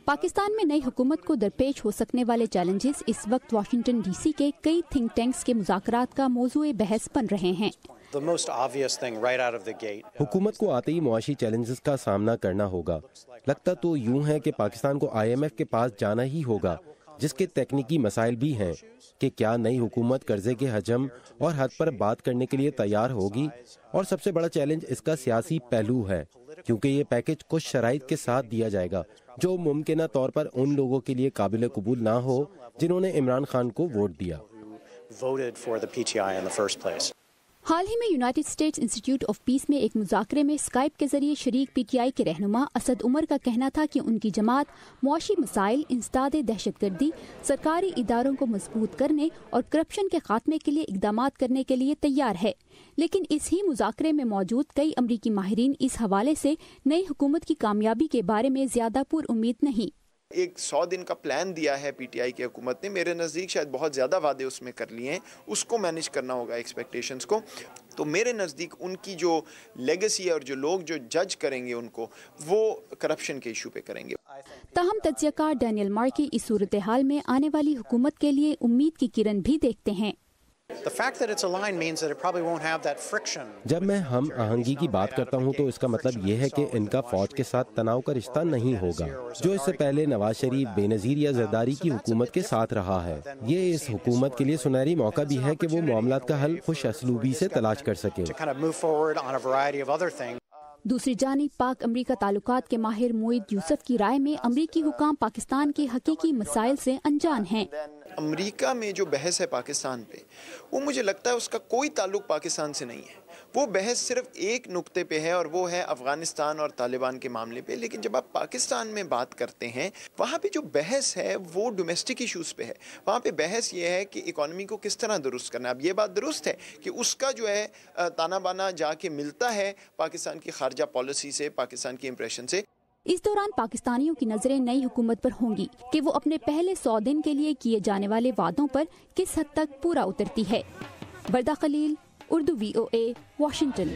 पाकिस्तान में नई हुकूमत को दरपेश हो सकने वाले चैलेंजेस इस वक्त वाशिंगटन डीसी के कई थिंक टैंक्स के मुज़ाकरात का मौज़ूए बहस बन रहे हैं। हुकूमत को आते ही मुआशी चैलेंजेस का सामना करना होगा। लगता तो यूं है कि पाकिस्तान को IMF के पास जाना ही होगा, जिसके तकनीकी मसाइल भी हैं कि क्या नई हुकूमत कर्जे के हजम और हद पर बात करने के लिए तैयार होगी। और सबसे बड़ा चैलेंज इसका सियासी पहलू है, क्योंकि ये पैकेज कुछ शराइत के साथ दिया जाएगा जो मुमकिना तौर पर उन लोगों के लिए काबिल कबूल ना हो जिन्होंने इमरान खान को वोट दिया। हाल ही में United states institute of peace में एक मुज़ाकरे में स्काइप के जरिए शरीक PTI के रहनुमा असद उमर का कहना था कि उनकी जमात मुआशी मसाइल, इंसदाद दहशतगर्दी, सरकारी इदारों को मजबूत करने और करप्शन के खात्मे के लिए इकदामात करने के लिए तैयार है। लेकिन इस ही मुज़ाकरे में मौजूद कई अमरीकी माहिरीन इस हवाले से नई हुकूमत की कामयाबी के बारे में ज्यादा पुरउम्मीद नहीं। एक 100 दिन का प्लान दिया है PTI की हुकूमत ने, मेरे नज़दीक शायद बहुत ज़्यादा वादे उसमें कर लिए हैं, उसको मैनेज करना होगा एक्सपेक्टेशंस को। तो मेरे नज़दीक उनकी जो लेगेसी है और जो लोग जो जज करेंगे उनको, वो करप्शन के इशू पे करेंगे। ताहम तज्ज़ियाकार डैनियल मार्की इस सूरत हाल में आने वाली हुकूमत के लिए उम्मीद की किरण भी देखते हैं। जब मैं हम आहंगी की बात करता हूं तो इसका मतलब ये है कि इनका फौज के साथ तनाव का रिश्ता नहीं होगा, जो इससे पहले नवाज शरीफ, बेनज़ीर या जरदारी की हुकूमत के साथ रहा है। ये इस हुकूमत के लिए सुनहरी मौका भी है कि वो मामलात का हल खुश असलूबी से तलाश कर सके। दूसरी जानिब पाक अमरीका ताल्लुकात के माहिर मोईद यूसुफ की राय में अमरीकी हुकाम पाकिस्तान के हकीकी मसाइल से अनजान हैं। अमरीका में जो बहस है पाकिस्तान पे, वो मुझे लगता है उसका कोई ताल्लुक पाकिस्तान से नहीं है। वो बहस सिर्फ एक नुक्ते पे है और वो है अफगानिस्तान और तालिबान के मामले पे। लेकिन जब आप पाकिस्तान में बात करते हैं, वहाँ पे जो बहस है वो डोमेस्टिक इशूज़ पे है। वहाँ पे बहस ये है कि इकॉनमी को किस तरह दुरुस्त करना है। अब ये बात दुरुस्त है कि उसका जो है ताना बाना जाके मिलता है पाकिस्तान की खारजा पॉलिसी से, पाकिस्तान की इंप्रेशन से। इस दौरान पाकिस्तानियों की नजरें नई हुकूमत पर होंगी कि वो अपने पहले 100 दिन के लिए किए जाने वाले वादों पर किस हद तक पूरा उतरती है। वर्दा खलील, उर्दू VOA, वाशिंगटन।